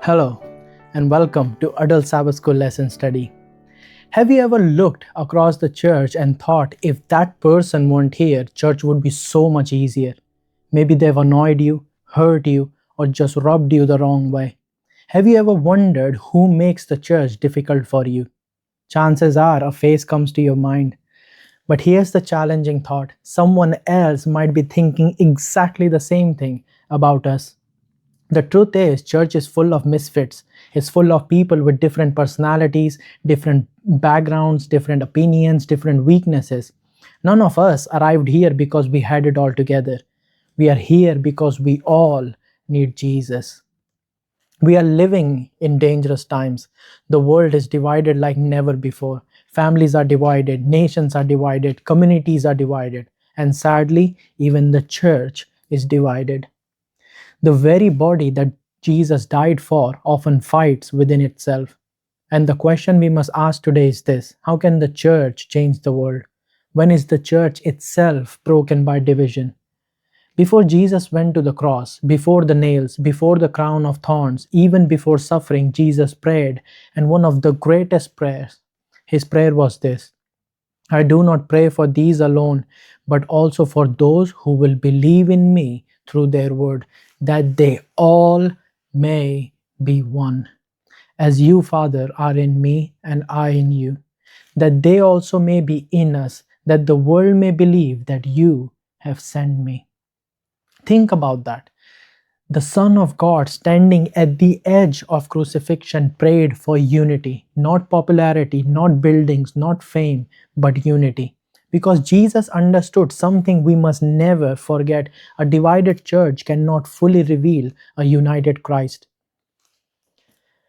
Hello, and welcome to Adult Sabbath School Lesson Study. Have you ever looked across the church and thought if that person weren't here, church would be so much easier? Maybe they've annoyed you, hurt you, or just rubbed you the wrong way. Have you ever wondered who makes the church difficult for you? Chances are a face comes to your mind. But here's the challenging thought: someone else might be thinking exactly the same thing about us. The truth is, church is full of misfits. It's full of people with different personalities, different backgrounds, different opinions, different weaknesses. None of us arrived here because we had it all together. We are here because we all need Jesus. We are living in dangerous times. The world is divided like never before. Families are divided, nations are divided, communities are divided, and sadly, even the church is divided. The very body that Jesus died for often fights within itself. And the question we must ask today is this: how can the church change the world? When is the church itself broken by division? Before Jesus went to the cross, before the nails, before the crown of thorns, even before suffering, Jesus prayed, and one of the greatest prayers, his prayer was this: I do not pray for these alone, but also for those who will believe in me through their word, that they all may be one. As you, Father, are in me and I in you, that they also may be in us, that the world may believe that you have sent me. Think about that. The Son of God, standing at the edge of crucifixion, prayed for unity, not popularity, not buildings, not fame, but unity. Because Jesus understood something we must never forget: a divided church cannot fully reveal a united Christ.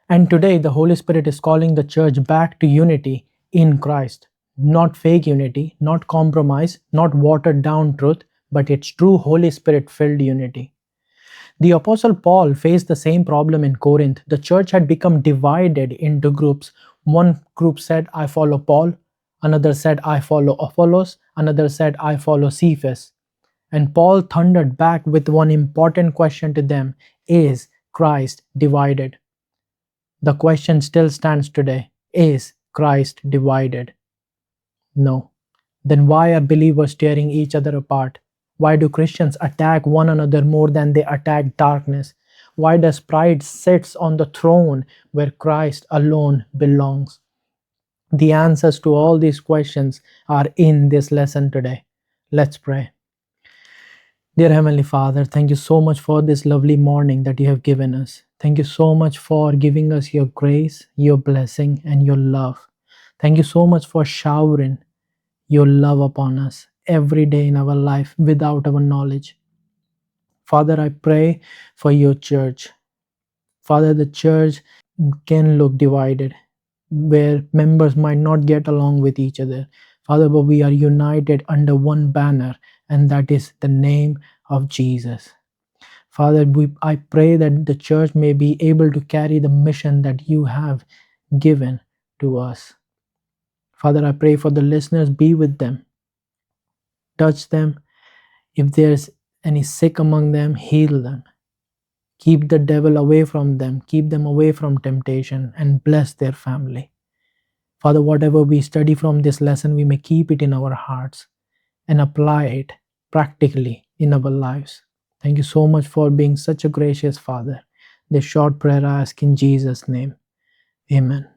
And today, the Holy Spirit is calling the church back to unity in Christ. Not fake unity, not compromise, not watered down truth, but it's true Holy Spirit filled unity. The Apostle Paul faced the same problem in Corinth. The church had become divided into groups. One group said, I follow Paul. Another said, I follow Apollos. Another said, I follow Cephas. And Paul thundered back with one important question to them: is Christ divided? The question still stands today: is Christ divided? No. Then why are believers tearing each other apart? Why do Christians attack one another more than they attack darkness? Why does pride sits on the throne where Christ alone belongs? The answers to all these questions are in this lesson today. Let's pray. Dear Heavenly Father, thank you so much for this lovely morning that you have given us. Thank you so much for giving us your grace, your blessing, and your love. Thank you so much for showering your love upon us every day in our life without our knowledge. Father, I pray for your church. Father, the church can look divided, where members might not get along with each other. Father, but we are united under one banner, and that is the name of Jesus. Father, I pray that the church may be able to carry the mission that you have given to us. Father, I pray for the listeners, be with them, touch them. If there's any sick among them, heal them. Keep the devil away from them, keep them away from temptation, and bless their family. Father, whatever we study from this lesson, we may keep it in our hearts and apply it practically in our lives. Thank you so much for being such a gracious Father. This short prayer I ask in Jesus' name. Amen.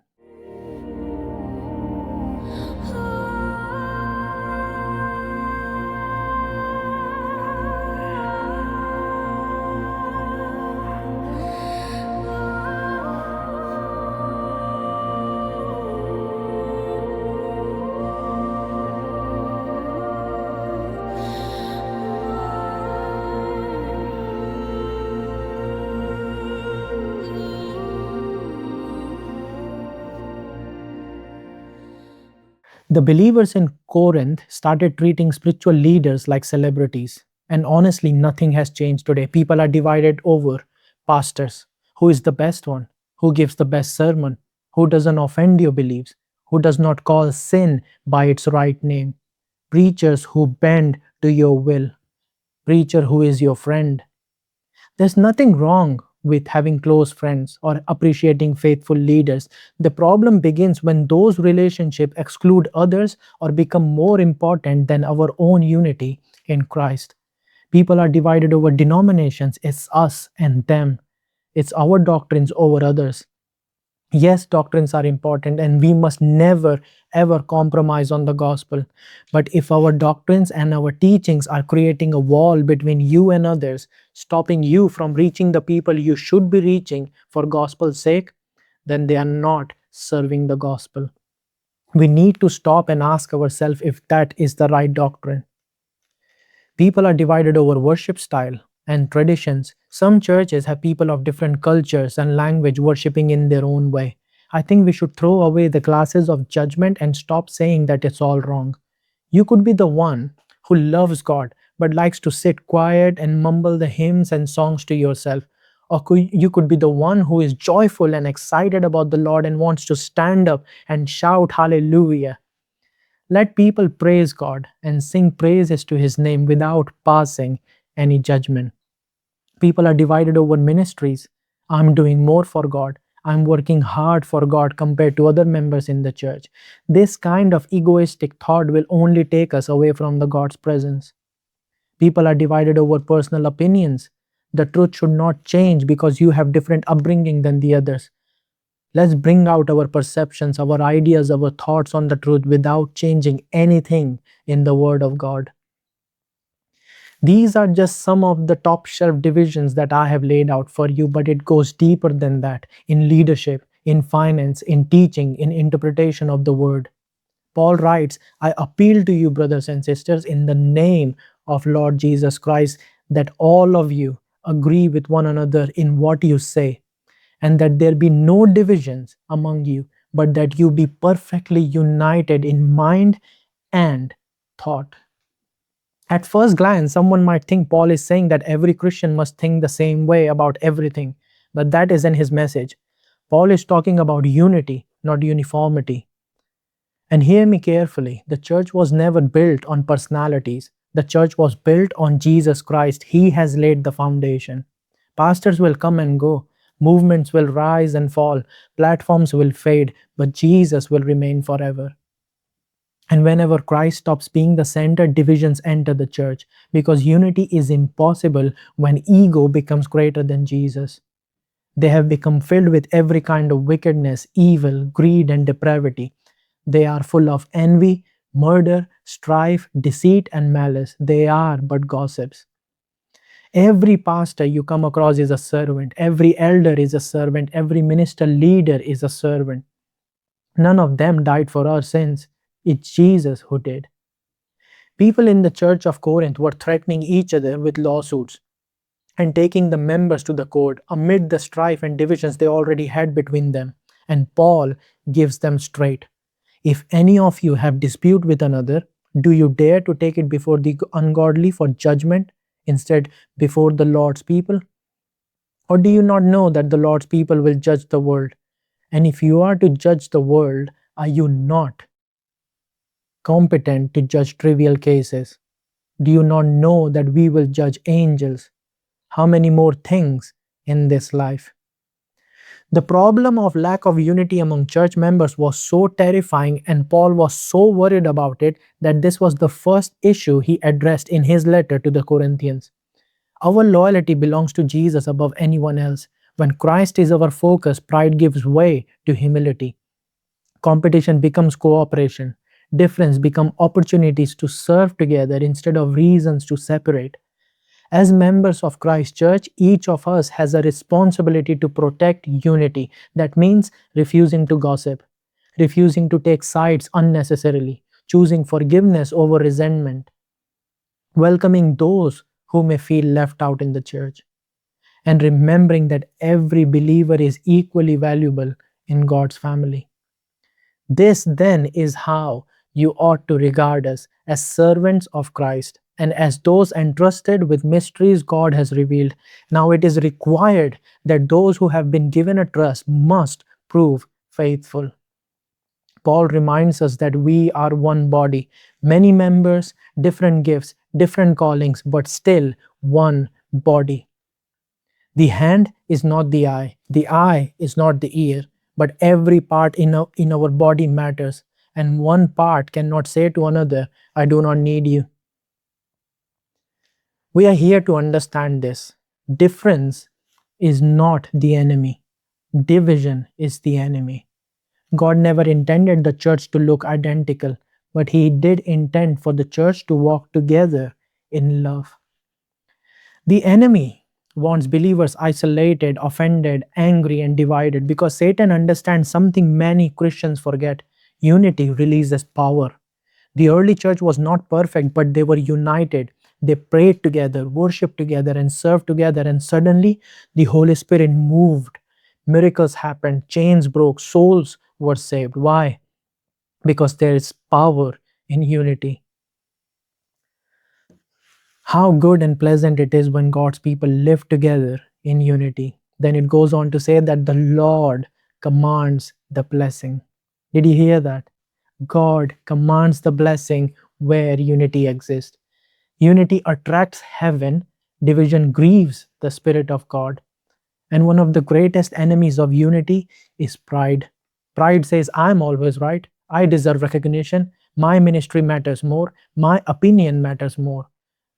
The believers in Corinth started treating spiritual leaders like celebrities. And honestly, nothing has changed today. People are divided over pastors. Who is the best one? Who gives the best sermon? Who doesn't offend your beliefs? Who does not call sin by its right name? Preachers who bend to your will. Preacher who is your friend. There's nothing wrong with having close friends or appreciating faithful leaders. The problem begins when those relationships exclude others or become more important than our own unity in Christ. People are divided over denominations. It's us and them. It's our doctrines over others. Yes, doctrines are important and we must never ever compromise on the gospel. But if our doctrines and our teachings are creating a wall between you and others, stopping you from reaching the people you should be reaching for gospel's sake, then they are not serving the gospel. We need to stop and ask ourselves if that is the right doctrine. People are divided over worship style and traditions. Some churches have people of different cultures and language worshiping in their own way. I think we should throw away the glasses of judgment and stop saying that it's all wrong. You could be the one who loves God but likes to sit quiet and mumble the hymns and songs to yourself. Or you could be the one who is joyful and excited about the Lord and wants to stand up and shout hallelujah. Let people praise God and sing praises to His name without passing any judgment. People are divided over ministries. I'm doing more for God. I'm working hard for God compared to other members in the church. This kind of egoistic thought will only take us away from the God's presence. People are divided over personal opinions. The truth should not change because you have different upbringing than the others. Let's bring out our perceptions, our ideas, our thoughts on the truth without changing anything in the Word of God. These are just some of the top shelf divisions that I have laid out for you, but it goes deeper than that in leadership, in finance, in teaching, in interpretation of the Word. Paul writes, I appeal to you, brothers and sisters, in the name of Lord Jesus Christ, that all of you agree with one another in what you say, and that there be no divisions among you, but that you be perfectly united in mind and thought. At first glance, someone might think Paul is saying that every Christian must think the same way about everything, but that isn't his message. Paul is talking about unity, not uniformity. And hear me carefully, the church was never built on personalities. The church was built on Jesus Christ. He has laid the foundation. Pastors will come and go, movements will rise and fall, platforms will fade, but Jesus will remain forever. And whenever Christ stops being the center, divisions enter the church because unity is impossible when ego becomes greater than Jesus. They have become filled with every kind of wickedness, evil, greed, and depravity. They are full of envy, murder, strife, deceit, and malice. They are but gossips. Every pastor you come across is a servant. Every elder is a servant. Every minister leader is a servant. None of them died for our sins. It's Jesus who did. People in the church of Corinth were threatening each other with lawsuits and taking the members to the court amid the strife and divisions they already had between them. And Paul gives them straight. If any of you have dispute with another, do you dare to take it before the ungodly for judgment instead before the Lord's people? Or do you not know that the Lord's people will judge the world? And if you are to judge the world, are you not competent to judge trivial cases? Do you not know that we will judge angels? How many more things in this life? The problem of lack of unity among church members was so terrifying, and Paul was so worried about it that this was the first issue he addressed in his letter to the Corinthians. Our loyalty belongs to Jesus above anyone else. When Christ is our focus, pride gives way to humility. Competition becomes cooperation. Difference become opportunities to serve together instead of reasons to separate. As members of Christ Church, each of us has a responsibility to protect unity. That means refusing to gossip, refusing to take sides unnecessarily, choosing forgiveness over resentment, welcoming those who may feel left out in the church, and remembering that every believer is equally valuable in God's family. This then is how you ought to regard us as servants of Christ and as those entrusted with mysteries God has revealed. Now it is required that those who have been given a trust must prove faithful. Paul reminds us that we are one body, many members, different gifts, different callings, but still one body. The hand is not the eye is not the ear, but every part in our body matters, and one part cannot say to another, I do not need you. We are here to understand this. Difference is not the enemy, division is the enemy. God never intended the church to look identical, but He did intend for the church to walk together in love. The enemy wants believers isolated, offended, angry, and divided because Satan understands something many Christians forget: unity releases power. The early church was not perfect, but they were united. They prayed together, worshiped together, and served together, and suddenly the Holy Spirit moved. Miracles happened, chains broke, souls were saved. Why? Because there is power in unity. How good and pleasant it is when God's people live together in unity. Then it goes on to say that the Lord commands the blessing. Did you hear that? God commands the blessing where unity exists. Unity attracts heaven, division grieves the Spirit of God. And one of the greatest enemies of unity is pride. Pride says, I'm always right, I deserve recognition, my ministry matters more, my opinion matters more.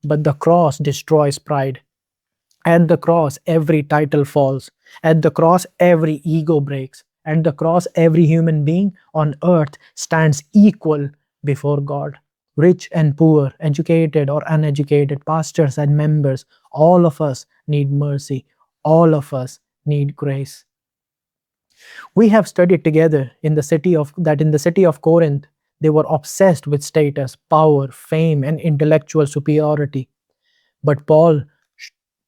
But the cross destroys pride. At the cross, every title falls. At the cross, every ego breaks. At the cross, every human being on earth stands equal before God. Rich and poor, educated or uneducated, pastors and members, all of us need mercy. All of us need grace. We have studied together in the city of Corinth, they were obsessed with status, power, fame, and intellectual superiority. But Paul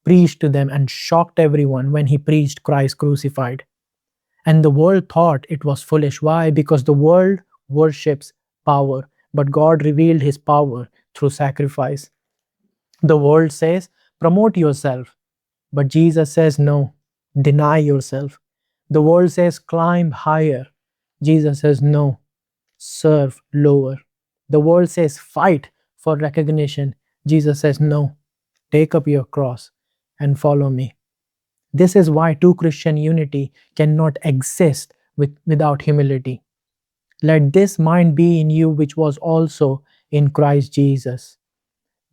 preached to them and shocked everyone when he preached Christ crucified. And the world thought it was foolish. Why? Because the world worships power, but God revealed his power through sacrifice. The world says, promote yourself, but Jesus says, no, deny yourself. The world says, climb higher. Jesus says, no, serve lower. The world says, fight for recognition. Jesus says, no, take up your cross and follow me. This is why true Christian unity cannot exist without humility. Let this mind be in you, which was also in Christ Jesus.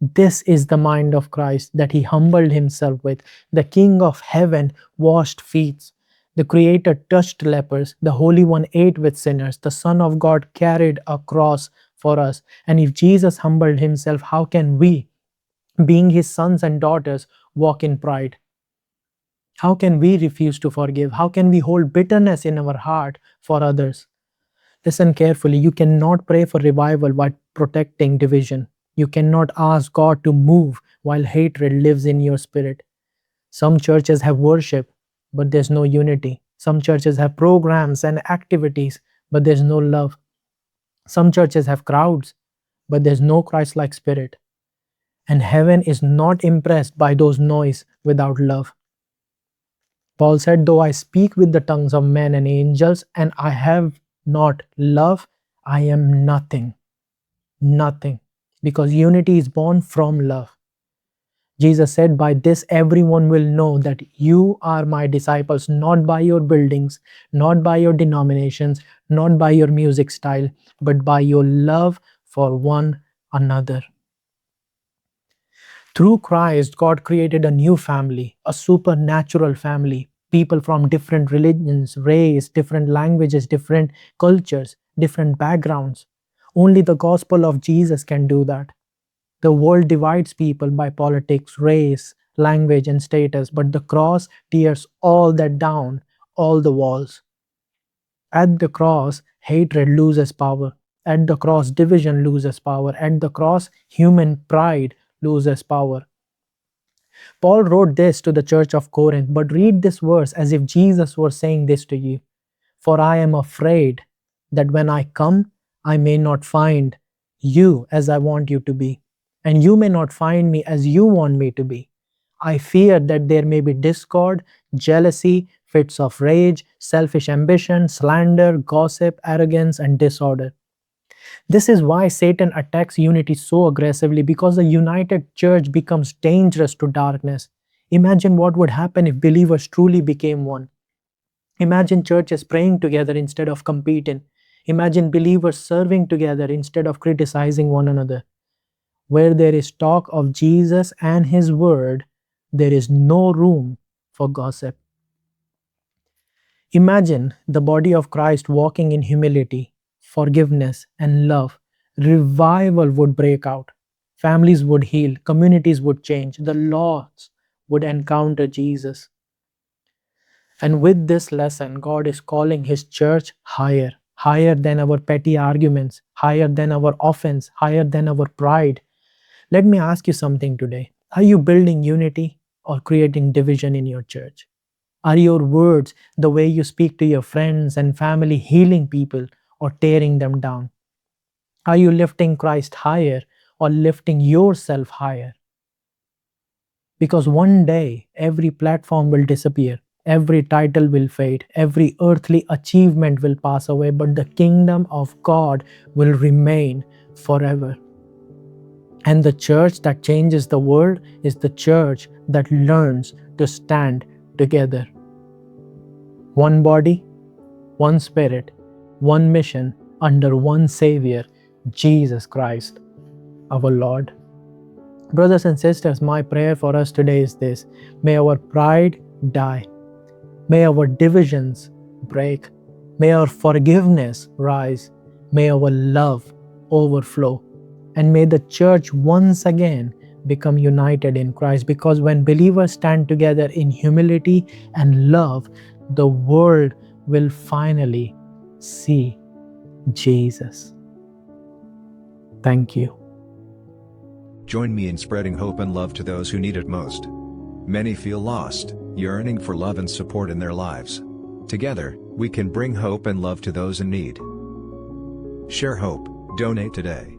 This is the mind of Christ that he humbled himself with. The King of heaven washed feet. The Creator touched lepers. The Holy One ate with sinners. The Son of God carried a cross for us. And if Jesus humbled himself, how can we, being his sons and daughters, walk in pride? How can we refuse to forgive? How can we hold bitterness in our heart for others? Listen carefully. You cannot pray for revival while protecting division. You cannot ask God to move while hatred lives in your spirit. Some churches have worship, but there's no unity. Some churches have programs and activities, but there's no love. Some churches have crowds, but there's no Christ like spirit. And heaven is not impressed by those noise without love. Paul said, though I speak with the tongues of men and angels, and I have not love, I am nothing. Nothing. Because unity is born from love. Jesus said, by this everyone will know that you are my disciples, not by your buildings, not by your denominations, not by your music style, but by your love for one another. Through Christ, God created a new family, a supernatural family. People from different religions, race, different languages, different cultures, different backgrounds. Only the gospel of Jesus can do that. The world divides people by politics, race, language, and status, but the cross tears all that down, all the walls. At the cross, hatred loses power. At the cross, division loses power. At the cross, human pride loses power. Paul wrote this to the church of Corinth, but read this verse as if Jesus were saying this to you. For I am afraid that when I come, I may not find you as I want you to be, and you may not find me as you want me to be. I fear that there may be discord, jealousy, fits of rage, selfish ambition, slander, gossip, arrogance, and disorder. This is why Satan attacks unity so aggressively, because a united church becomes dangerous to darkness. Imagine what would happen if believers truly became one. Imagine churches praying together instead of competing. Imagine believers serving together instead of criticizing one another. Where there is talk of Jesus and His Word, there is no room for gossip. Imagine the body of Christ walking in humility, forgiveness, and love. Revival would break out. Families would heal. Communities would change. The lost would encounter Jesus. And with this lesson, God is calling His church higher, higher than our petty arguments, higher than our offense, higher than our pride. Let me ask you something today. Are you building unity or creating division in your church? Are your words, the way you speak to your friends and family, healing people or tearing them down? Are you lifting Christ higher or lifting yourself higher? Because one day every platform will disappear, every title will fade, every earthly achievement will pass away, but the kingdom of God will remain forever. And the church that changes the world is the church that learns to stand together. One body, one spirit, one mission, under one Savior, Jesus Christ, our Lord. Brothers and sisters, my prayer for us today is this: may our pride die, may our divisions break, may our forgiveness rise, may our love overflow, and may the church once again become united in Christ. Because when believers stand together in humility and love, the world will finally see Jesus. Thank you. Join me in spreading hope and love to those who need it most. Many feel lost, yearning for love and support in their lives. Together, we can bring hope and love to those in need. Share hope, donate today.